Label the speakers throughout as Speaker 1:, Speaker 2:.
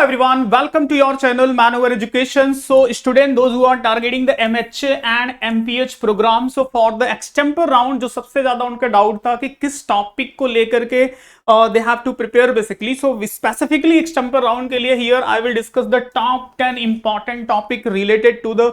Speaker 1: everyone, welcome to your channel Manover Education. So student, those who are targeting the MHA and MPH program, so for the extemper round जो सबसे ज्यादा उनका doubt था कि किस topic को लेकर के they have to prepare basically. So specifically extemper round के लिए here I will discuss the top 10 important topic related to the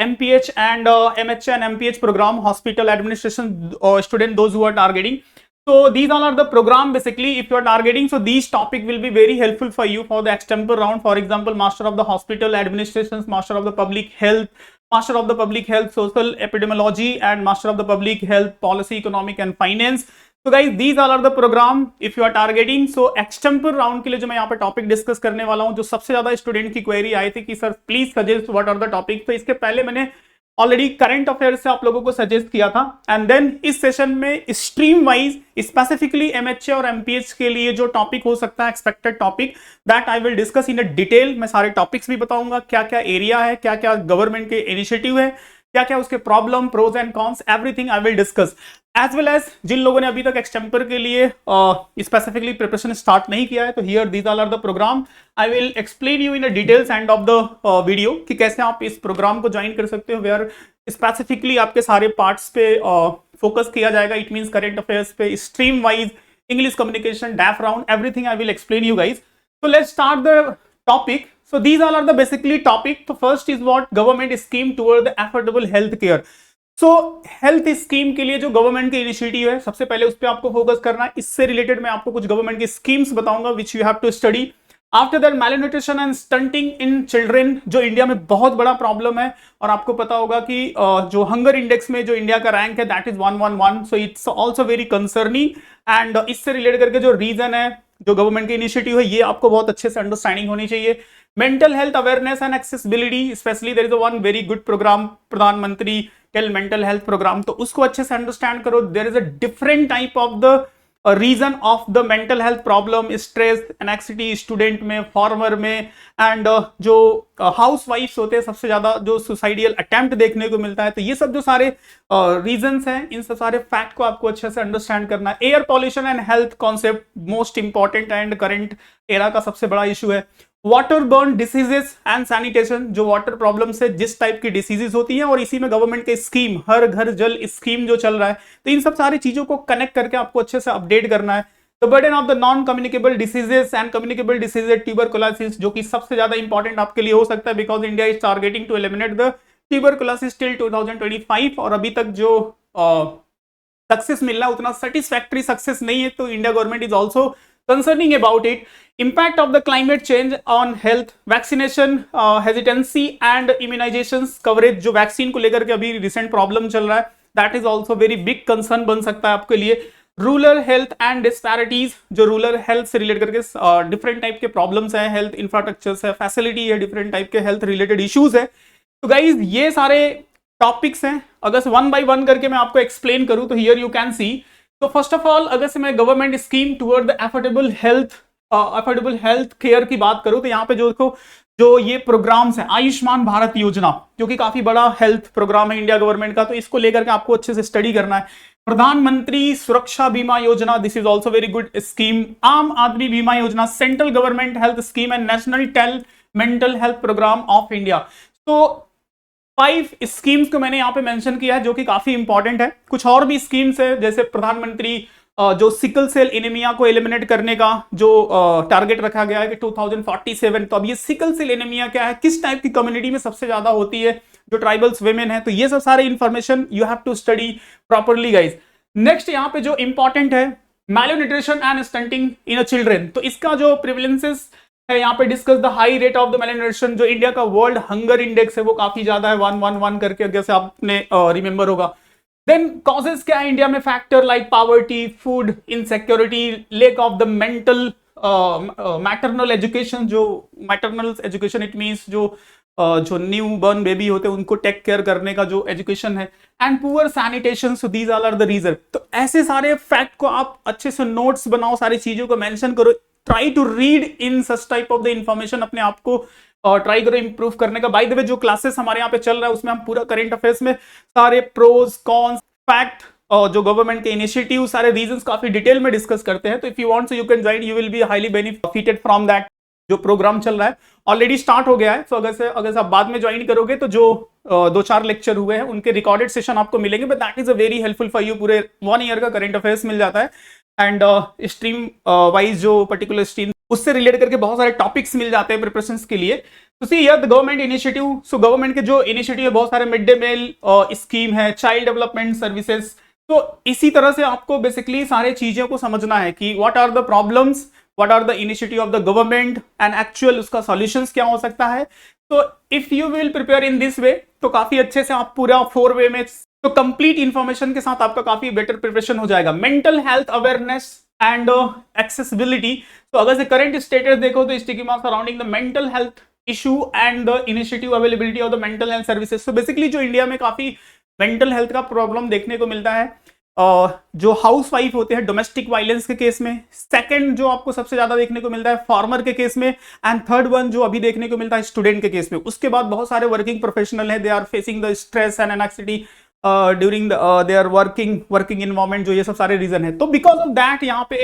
Speaker 1: MPH and MHA and MPH program, hospital administration student, those who are targeting. So these all are the program basically if you are targeting. So these topic will be very helpful for you for the extemper round. For example, Master of the Hospital Administrations, Master of the Public Health, Master of the Public Health Social Epidemiology, and Master of the Public Health Policy, Economic and Finance. So guys, these all are the program if you are targeting. So extemper round के लिए जो मैं यहाँ पे topic discuss करने वाला हूँ, जो सबसे ज्यादा स्टूडेंट की क्वेरी आई थी कि sir please suggest what are the topic. तो इसके पहले मैंने ऑलरेडी करंट अफेयर से आप लोगों को सजेस्ट किया था एंड देन इस सेशन में स्ट्रीम वाइज स्पेसिफिकली एमएचए और एमपीएच के लिए जो टॉपिक हो सकता है expected topic that I will discuss in a detail. मैं सारे टॉपिक्स भी बताऊंगा, क्या क्या एरिया है, क्या क्या गवर्नमेंट के इनिशिएटिव है, क्या क्या उसके problem, pros and cons, everything I will discuss. As well as जिन लोगों ने अभी तक एक्सटेम्पर के लिए स्पेसिफिकली प्रिपरेशन स्टार्ट नहीं किया है, तो here these all are the program. I will explain you in a details end of the video कि कैसे आप इस प्रोग्राम को ज्वाइन कर सकते हो, वेयर स्पेसिफिकली आपके सारे पार्ट्स पे फोकस किया जाएगा. इट मींस करंट अफेयर्स पे, stream wise, English communication, डैफ round, everything I will explain you guys. So let's start the topic. So these all are the basically topic. So first is what government scheme toward the affordable health care. So health scheme के लिए जो government की initiative है, सबसे पहले उस पर आपको फोकस करना है. इससे रिलेटेड मैं आपको कुछ गवर्नमेंट की स्कीम्स बताऊंगा which you have to study. After that malnutrition and stunting in children, जो इंडिया में बहुत बड़ा प्रॉब्लम है और आपको पता होगा कि जो हंगर इंडेक्स में जो इंडिया का रैंक है that is 111. So it's also very concerning and इससे रिलेटेड करके जो रीजन है, जो गवर्नमेंट की इनिशिएटिव है, ये आपको बहुत अच्छे से अंडरस्टैंडिंग होनी चाहिए. Mental health awareness and accessibility, specially there is one very good program, प्रधानमंत्री टेल मेंटल हेल्थ प्रोग्राम, तो उसको अच्छे से अंडरस्टैंड करो. There is a different type of the reason of the mental health problem, stress, anxiety student में, farmer में, and जो हाउस वाइफ्स होते हैं सबसे ज्यादा जो सुसाइडियल अटेम्प्ट देखने को मिलता है. तो ये सब जो सारे रीजंस हैं, इन सब सारे फैक्ट को आपको अच्छे से अंडरस्टैंड करना है. Air pollution and health concept most important and current era का सबसे बड़ा इशू है. Water burn diseases and sanitation, जो वाटर प्रॉब्लम से जिस टाइप की डिसीजेस होती हैं, और इसी में गवर्नमेंट के स्कीम हर घर जल स्कीम जो चल रहा है, तो इन सब सारी चीजों को कनेक्ट करके आपको अच्छे से अपडेट करना है. The burden of the non communicable diseases and communicable diseases, tuberculosis, जो कि सबसे ज्यादा इंपॉर्टेंट आपके लिए हो सकता है because India is targeting to eliminate the tuberculosis till 2025, और अभी तक जो सक्सेस मिल रहा है उतना सेटिस्फैक्टरी सक्सेस नहीं है. तो India government is also concerning about it. Impact of the climate change on health, vaccination hesitancy and immunizations coverage, जो वैक्सीन को लेकर के अभी रिसेंट प्रॉब्लम चल रहा है, that is also very big concern बन सकता है आपके लिए. रूरल हेल्थ एंड डिस्पैरिटीज, जो रूरल हेल्थ से रिलेट करके डिफरेंट टाइप के प्रॉब्लम्स हैं, हेल्थ इंफ्रास्ट्रक्चर है, फैसिलिटी है, डिफरेंट टाइप के हेल्थ रिलेटेड इश्यूज है. तो गाइज ये सारे टॉपिक्स हैं. अगर वन बाई वन करके मैं आपको एक्सप्लेन करूं तो हियर यू कैन सी. तो फर्स्ट ऑफ ऑल अगर से मैं government scheme toward the affordable health care की बात करूं, तो यहाँ पे जो देखो जो ये प्रोग्राम्स हैं, आयुष्मान भारत योजना जो कि काफी बड़ा हेल्थ प्रोग्राम है इंडिया गवर्नमेंट का, तो इसको लेकर के आपको अच्छे से स्टडी करना है. प्रधानमंत्री Suraksha Bima Yojana, this is also very good scheme. Aam Aadmi Bima Yojana, central government health scheme and national tele mental health program of India. तो 5 स्कीम्स को मैंने यहाँ पे मेंशन किया है जो कि काफी इंपॉर्टेंट है. कुछ और भी स्कीम्स है, जैसे प्रधानमंत्री जो सिकल सेल एनीमिया को एलिमिनेट करने का जो टारगेट रखा गया है कि 2047. तो अब ये सिकल सेल एनीमिया क्या है, किस टाइप की कम्युनिटी में सबसे ज्यादा होती है, जो ट्राइबल्स वेमेन है, तो ये सब सारे information you have to study properly guys. Next यहाँ पे जो इंपॉर्टेंट है, malnutrition and stunting in children, तो इसका जो प्रिवलेंसेस है यहाँ पे discuss the high rate of the malnutrition. जो इंडिया का वर्ल्ड हंगर इंडेक्स है वो काफी ज्यादा है, 111 करके, जैसे आपने रिमेंबर होगा. देन कॉजेस क्या है इंडिया में, factor like poverty, food insecurity, lake of the mental maternal education, जो मैटरनल एजुकेशन इट मीन्स जो न्यू बर्न बेबी होते हैं उनको टेक केयर करने का जो एजुकेशन है, and poor sanitation. So these are the reason. तो ऐसे सारे फैक्ट को आप अच्छे से नोट्स बनाओ, सारी चीजों को मेंशन करो, try to read in such type of the information, अपने आप को ट्राई करो इंप्रूव करने का. बाय द वे जो क्लासेस हमारे यहाँ पे चल रहा है उसमें हम पूरा करंट अफेयर्स में सारे प्रोज कॉन्स फैक्ट और जो गवर्नमेंट के इनिशिएटिव सारे रीजंस काफी डिटेल में डिस्कस करते हैं. तो if you want so you can join, you will be highly benefited from that. जो प्रोग्राम चल रहा है ऑलरेडी स्टार्ट हो गया है। तो अगर से आप बाद में ज्वाइन करोगे तो जो 2-4 लेक्चर हुए हैं उनके रिकॉर्डेड सेशन आपको मिलेंगे, but that is a very helpful for you. पूरे 1 ईयर का करंट अफेयर्स मिल जाता है एंड स्ट्रीम वाइज जो पर्टिकुलर स्ट्रीम उससे रिलेट करके बहुत सारे टॉपिक्स मिल जाते हैं प्रिपरेशंस के लिए। तो see here the government initiative, so government के जो इनिशिएटिव है बहुत सारे मिड डे मील स्कीम है, चाइल्ड डेवलपमेंट सर्विसेज। तो इसी तरह से आपको बेसिकली सारे चीजों को समझना है कि what are the problems, what are the initiative of the government and actual उसका सॉल्यूशंस क्या हो सकता है। तो if you will prepare in this way तो काफी अच्छे से आप पूरा 4 वे में तो कंप्लीट इंफॉर्मेशन के साथ आपका काफी बेटर प्रिपरेशन हो जाएगा। Mental health awareness and accessibility, तो अगर से करंट स्टेटस देखो तो stigma surrounding the mental health issue and the initiative availability of the mental health services. तो बेसिकली जो इंडिया में काफी मेंटल हेल्थ का प्रॉब्लम देखने को मिलता है जो हाउस वाइफ होते हैं डोमेस्टिक वायलेंस के केस में, सेकंड जो आपको सबसे ज्यादा देखने को मिलता है फार्मर के केस में, एंड थर्ड वन जो अभी देखने को मिलता है स्टूडेंट के केस में। उसके बाद बहुत सारे वर्किंग प्रोफेशनल है, they are facing the stress and anxiety during their working environment, जो ये सब सारे रीजन है। तो बिकॉज ऑफ दैट यहाँ पे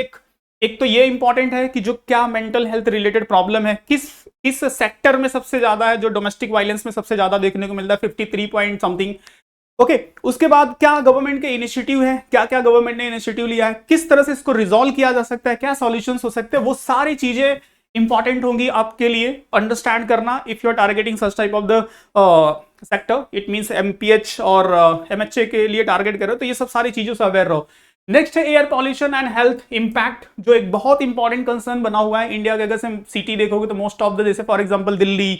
Speaker 1: एक तो ये इंपॉर्टेंट है कि जो क्या मेंटल हेल्थ रिलेटेड प्रॉब्लम है किस सेक्टर में सबसे ज्यादा है, जो डोमेस्टिक वायलेंस में सबसे ज्यादा देखने को मिलता है 53 पॉइंट समथिंग। ओके, उसके बाद क्या गवर्नमेंट के इनिशिएटिव है, क्या क्या गवर्नमेंट ने इनिशिएटिव लिया है, किस तरह से इसको रिजॉल्व किया जा सकता है, क्या सॉल्यूशंस हो सकते हैं, वो सारी चीजें इंपॉर्टेंट होंगी आपके लिए अंडरस्टैंड करना if you are targeting such type of the sector. It means MPH और एमएचए के लिए टारगेट करो तो ये सब सारी चीजों से अवेयर रहो। नेक्स्ट है air pollution and health impact, जो एक बहुत इंपॉर्टेंट कंसर्न बना हुआ है इंडिया के। अगर से सिटी देखोगे तो मोस्ट ऑफ द, जैसे फॉर एग्जांपल दिल्ली,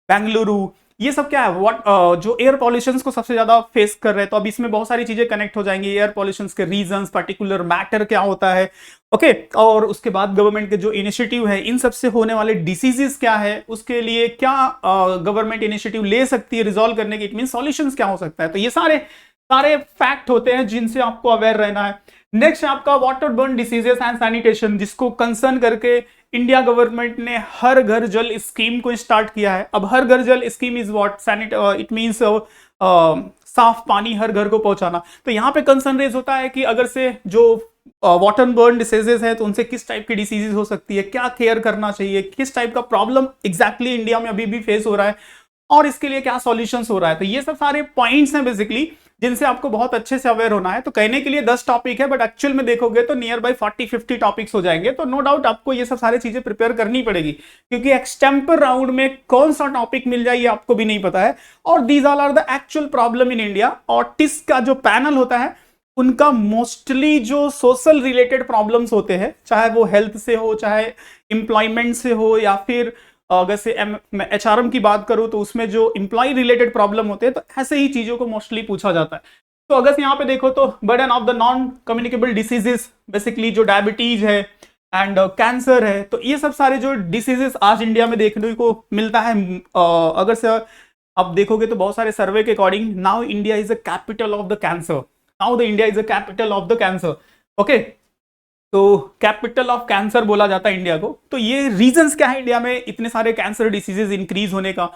Speaker 1: बेंगलुरु, ये सब क्या है जो एयर पॉल्यूशन को सबसे ज्यादा फेस कर रहे हैं। तो अब इसमें बहुत सारी चीजें कनेक्ट हो जाएंगी, एयर पॉल्यूशन के रीजंस, पर्टिकुलर मैटर क्या होता है, ओके और उसके बाद गवर्नमेंट के जो इनिशिएटिव है इन सबसे होने वाले डिसीजेस क्या है, उसके लिए क्या गवर्नमेंट इनिशिएटिव ले सकती है रिजॉल्व करने की, इट मीन सॉल्यूशंस क्या हो सकता है। तो ये सारे फैक्ट होते हैं जिनसे आपको अवेयर रहना है। नेक्स्ट आपका water burn diseases and sanitation, जिसको कंसर्न करके इंडिया गवर्नमेंट ने हर घर जल स्कीम को स्टार्ट किया है। अब हर घर जल scheme is what it means साफ पानी हर घर को पहुंचाना। तो यहाँ पे कंसर्न रेज होता है कि अगर से जो वाटर बर्न डिसीजेस है तो उनसे किस टाइप की डिसीजेस हो सकती है, क्या केयर करना चाहिए, किस टाइप का प्रॉब्लम एग्जैक्टली इंडिया में अभी भी फेस हो रहा है और इसके लिए क्या सॉल्यूशंस हो रहा है। तो ये सब सारे पॉइंट्स हैं बेसिकली जिनसे आपको बहुत अच्छे से अवेयर होना है। तो कहने के लिए 10 टॉपिक है बट एक्चुअल में देखोगे तो नियर बाई 40-50 टॉपिक्स हो जाएंगे। तो नो डाउट आपको ये सब सारी चीजें प्रिपेयर करनी पड़ेगी क्योंकि एक्सटेम्पर राउंड में कौन सा टॉपिक मिल जाए ये आपको भी नहीं पता है। और these all are the actual problem in India. और टिस का जो पैनल होता है उनका मोस्टली जो सोशल रिलेटेड प्रॉब्लम्स होते हैं, चाहे वो हेल्थ से हो, चाहे एम्प्लॉयमेंट से हो, या फिर अगर से एचआरएम की बात करूं तो उसमें जो एम्प्लॉय रिलेटेड प्रॉब्लम होते हैं, तो ऐसे ही चीजों को मोस्टली पूछा जाता है। तो अगर यहाँ पे देखो तो burden of the non communicable diseases, basically जो डायबिटीज है एंड कैंसर है, तो ये सब सारे जो डिसीजेस आज इंडिया में देखने को मिलता है। अगर से आप देखोगे तो बहुत सारे सर्वे के according now India is a capital of the cancer, now the India is a capital of the cancer. Okay, तो कैपिटल ऑफ कैंसर बोला जाता है इंडिया को। तो ये रीजंस क्या है इंडिया में इतने सारे कैंसर डिसीजेस इंक्रीज होने का,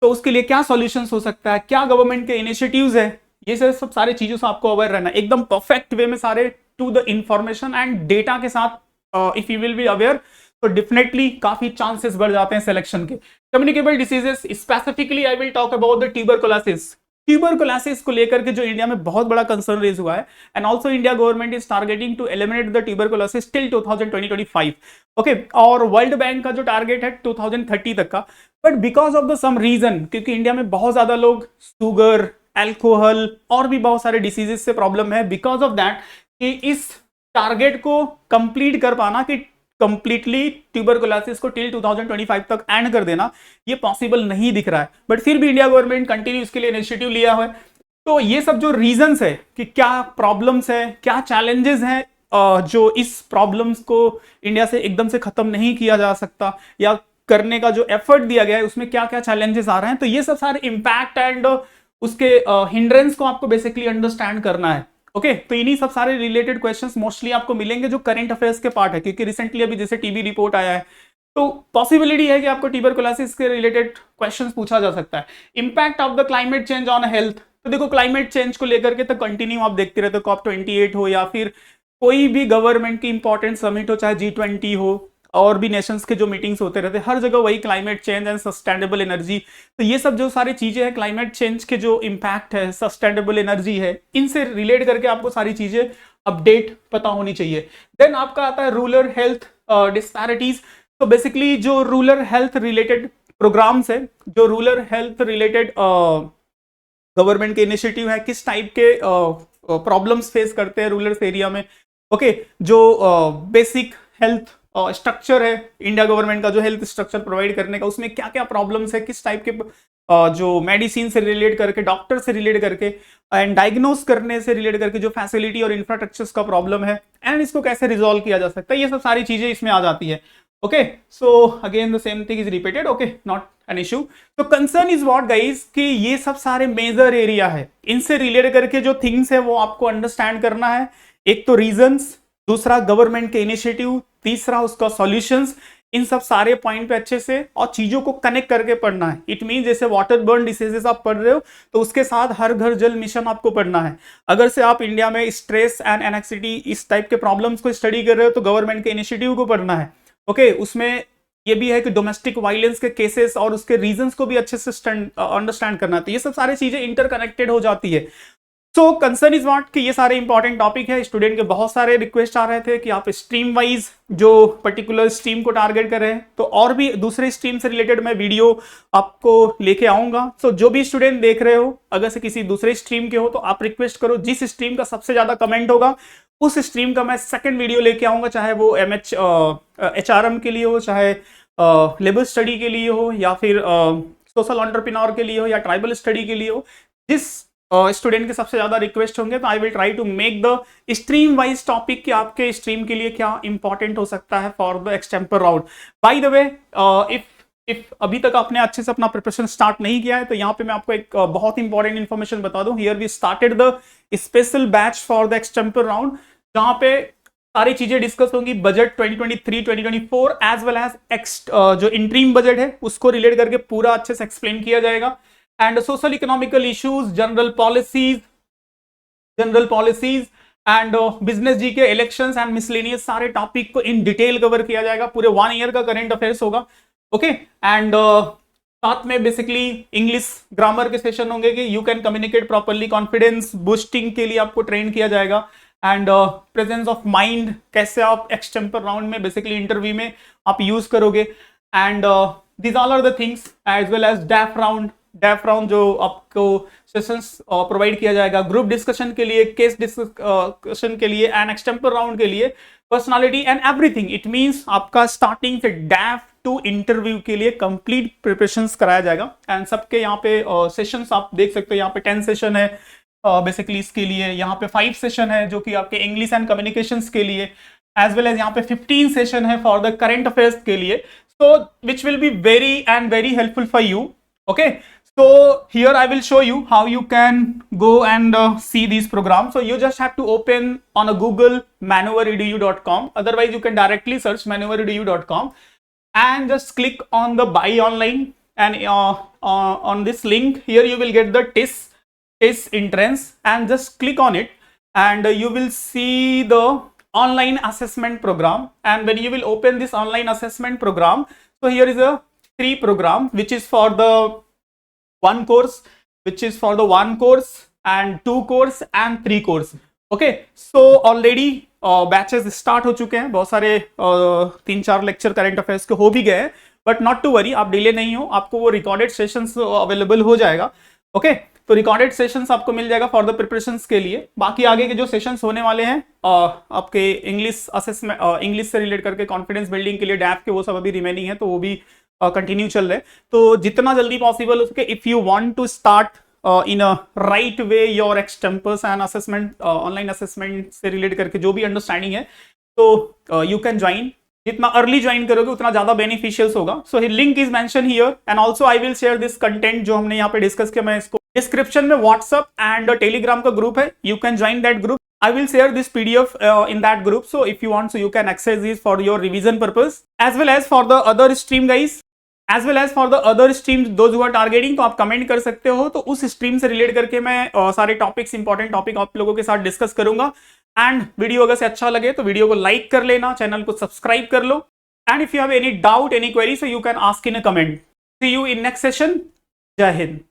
Speaker 1: तो उसके लिए क्या सॉल्यूशंस हो सकता है, क्या गवर्नमेंट के इनिशिएटिव्स है, ये सब सारी चीजों से आपको अवेयर रहना है एकदम परफेक्ट वे में, सारे to the information and data के साथ। If you will be aware तो डेफिनेटली काफी चांसेस बढ़ जाते हैं सिलेक्शन के। Communicable diseases specifically I will talk about the tuberculosis. Tuberculosis को लेकर के जो इंडिया में बहुत बड़ा कंसर्न रेज हुआ है and also India government is targeting to eliminate the tuberculosis till 2025। Okay, और वर्ल्ड बैंक का जो टारगेट है 2030 तक का। But because of the some reason, क्योंकि इंडिया में बहुत ज्यादा लोग शुगर, अल्कोहल और भी बहुत सारे डिसीजेस से प्रॉब्लम है, बिकॉज ऑफ दैट कि इस टारगेट को कंप्लीट कर पाना कि कंप्लीटली ट्यूबरकुलोसिस को टिल 2025 तक एंड कर देना, ये पॉसिबल नहीं दिख रहा है। बट फिर भी इंडिया गवर्नमेंट कंटिन्यू इसके लिए इनिशिएटिव लिया हुआ है। तो ये सब जो रीजंस है कि क्या प्रॉब्लम्स है, क्या चैलेंजेस हैं, जो इस प्रॉब्लम्स को इंडिया से एकदम से खत्म नहीं किया जा सकता, या करने का जो एफर्ट दिया गया है उसमें क्या क्या चैलेंजेस आ रहे हैं, तो ये सब सारे इंपैक्ट एंड उसके हिंड्रेंस को आपको बेसिकली अंडरस्टैंड करना है। ओके, तो इन्हीं सब सारे रिलेटेड क्वेश्चंस मोस्टली आपको मिलेंगे जो करंट अफेयर्स के पार्ट है, क्योंकि रिसेंटली अभी जैसे टीबी रिपोर्ट आया है तो पॉसिबिलिटी है कि आपको ट्यूबरकुलोसिस के रिलेटेड क्वेश्चंस पूछा जा सकता है। Impact of the climate change on health, तो देखो क्लाइमेट चेंज को लेकर के तो कंटिन्यू आप देखते रहते हो, COP28 हो या फिर कोई भी गवर्नमेंट की इंपॉर्टेंट समिट हो, चाहे G20 हो, और भी नेशंस के जो मीटिंग्स होते रहते हैं, हर जगह वही climate change and sustainable energy. तो ये सब जो सारी चीजें हैं, क्लाइमेट चेंज के जो इम्पैक्ट है, सस्टेनेबल एनर्जी है, इनसे रिलेट करके आपको सारी चीजें अपडेट पता होनी चाहिए। देन आपका आता है रूरल हेल्थ डिस्पैरिटीज। तो बेसिकली जो रूरल हेल्थ रिलेटेड प्रोग्राम्स है, जो रूरल हेल्थ रिलेटेड गवर्नमेंट के इनिशिएटिव है, किस टाइप के प्रॉब्लम्स फेस करते हैं रूरल एरिया में। ओके, जो बेसिक हेल्थ स्ट्रक्चर है इंडिया गवर्नमेंट का, जो हेल्थ स्ट्रक्चर प्रोवाइड करने का, उसमें क्या क्या प्रॉब्लम्स है, किस टाइप के जो मेडिसिन से रिलेट करके, डॉक्टर से रिलेट करके एंड डायग्नोस करने से रिलेट करके जो फैसिलिटी और इंफ्रास्ट्रक्चर्स का प्रॉब्लम है एंड इसको कैसे रिजॉल्व किया जा सकता है, ये सब सारी चीजें इसमें आ जाती है। Okay, so again the same thing is repeated. Okay, not an issue. तो कंसर्न इज व्हाट गाइस कि ये सब सारे मेजर एरिया है, इनसे रिलेट करके जो थिंग्स है वो आपको अंडरस्टैंड करना है। एक तो रीजंस, दूसरा गवर्नमेंट के इनिशिएटिव, तीसरा उसका सॉल्यूशंस। इन सब सारे पॉइंट पे अच्छे से और चीजों को कनेक्ट करके पढ़ना है। इट मीन जैसे वाटर बर्न डिसीजेस आप पढ़ रहे हो तो उसके साथ हर घर जल मिशन आपको पढ़ना है। अगर से आप इंडिया में स्ट्रेस एंड एनेक्सिटी इस टाइप के प्रॉब्लम्स को स्टडी कर रहे हो तो गवर्नमेंट के इनिशिएटिव को पढ़ना है। ओके, उसमें ये भी है कि डोमेस्टिक वायलेंस के केसेस और उसके रीजंस को भी अच्छे से अंडरस्टैंड करना है। तो ये सब सारी चीजें इंटरकनेक्टेड हो जाती है। सो कंसर्न इज व्हाट कि ये सारे इंपॉर्टेंट टॉपिक है। स्टूडेंट के बहुत सारे रिक्वेस्ट आ रहे थे कि आप स्ट्रीम वाइज जो पर्टिकुलर स्ट्रीम को टारगेट कर रहे हैं, तो और भी दूसरे स्ट्रीम से रिलेटेड मैं वीडियो आपको लेके आऊंगा। सो जो भी स्टूडेंट देख रहे हो, अगर से किसी दूसरे स्ट्रीम के हो तो आप रिक्वेस्ट करो, जिस स्ट्रीम का सबसे ज्यादा कमेंट होगा उस स्ट्रीम का मैं सेकंड वीडियो लेके आऊंगा, चाहे वो HRM के लिए हो, चाहे लेबर स्टडी के लिए हो, या फिर सोशल एंटरप्रेन्योर के लिए हो, या ट्राइबल स्टडी के लिए हो। जिस स्टूडेंट के सबसे ज्यादा रिक्वेस्ट होंगे तो I will try to make the stream wise topic कि आपके स्ट्रीम के लिए क्या इंपॉर्टेंट हो सकता है for the extempore round. By the way, if अभी तक आपने अच्छे से अपना प्रिपरेशन स्टार्ट नहीं किया है तो यहाँ पे मैं आपको एक बहुत इंपॉर्टेंट इन्फॉर्मेशन बता दूं। Here we started the special batch for the extempore round, जहां पे सारी चीजें डिस्कस होंगी। बजट 2023-2024 एज वेल एज जो इंट्रीम बजट है उसको रिलेट करके पूरा अच्छे से एक्सप्लेन किया जाएगा। And social economical issues, general policies and business G K elections and miscellaneous सारे टॉपिक को इन डिटेल कवर किया जाएगा। पूरे 1 ईयर का करंट अफेयर्स होगा। ओके, एंड साथ में बेसिकली इंग्लिश ग्रामर के सेशन होंगे कि you can communicate properly, confidence boosting के लिए आपको ट्रेन किया जाएगा। एंड प्रेजेंस ऑफ माइंड, कैसे आप एक्सटेम्पर राउंड में बेसिकली इंटरव्यू में आप यूज करोगे। And these all are the things as well as DAF round जो आपको सेशंस प्रोवाइड किया जाएगा ग्रुप डिस्कशन के लिए, केस डिस्कशन के लिए एंड एक्सटेम्पर राउंड के लिए, personality and everything. It means आपका स्टार्टिंग से डैफ टू इंटरव्यू के लिए कंप्लीट प्रिपरेशंस कराया जाएगा। एंड सबके यहाँ पे सेशंस आप देख सकते हो, यहाँ पे 10 सेशन है बेसिकली इसके लिए, यहाँ पे 5 सेशन है जो कि आपके इंग्लिश एंड कम्युनिकेशंस के लिए, एज वेल एज यहाँ पे 15 सेशन है फॉर द करंट अफेयर्स के लिए। So which will be very helpful for you. Okay, so here I will show you how you can go and see these programs. So you just have to open on a Google manoeuvredu.com. Otherwise you can directly search manoeuvredu.com and just click on the buy online, and on this link here you will get the test entrance, and just click on it and you will see the online assessment program. And when you will open this online assessment program, so here is a 3 program which is for the 1 course, which is for the 1 course and 2 course and 3 course. Okay, so already batches start हो चुके हैं, बहुत सारे 3-4 lecture current affairs के हो भी गए हैं, बट नॉट टू वरी, आप डिले नहीं हो, आपको वो रिकॉर्डेड सेशंस अवेलेबल हो जाएगा। ओके, तो रिकॉर्डेड सेशंस आपको मिल जाएगा फॉर द प्रिपरेशंस के लिए। बाकी आगे के जो सेशंस होने वाले हैं आपके इंग्लिश असेसमेंट, इंग्लिश से रिलेट करके कॉन्फिडेंस बिल्डिंग के लिए डैफ के, वो सब अभी रिमेनिंग है, तो वो भी कंटिन्यू चल रहे हैं। तो जितना जल्दी पॉसिबल हो सके, if you want to start in a right way your extempores and assessment, online assessment से रिलेट करके जो भी अंडरस्टैंडिंग है, तो यू कैन ज्वाइन। जितना अर्ली ज्वाइन करोगे उतना ज्यादा बेनिफिशियल होगा। So link is mention here, and also I will share this content जो हमने यहाँ पे डिस्कस किया, मैं इसको डिस्क्रिप्शन में व्हाट्सएप एंड टेलीग्राम का ग्रुप है, you can join that group. I will share this PDF in that group, so if you want, so you can access this for your revision purpose, as well as for the other stream guys, as well as for the other streams those who are targeting. तो आप comment कर सकते हो, तो उस stream से relate करके मैं सारे टॉपिक्स, इंपॉर्टेंट टॉपिक आप लोगों के साथ डिस्कस करूंगा। एंड वीडियो अगर से अच्छा लगे तो वीडियो को लाइक कर लेना, चैनल को सब्सक्राइब कर लो, and if you have any doubt, any query, so you can ask in a comment. See you in next session. Jai Hind.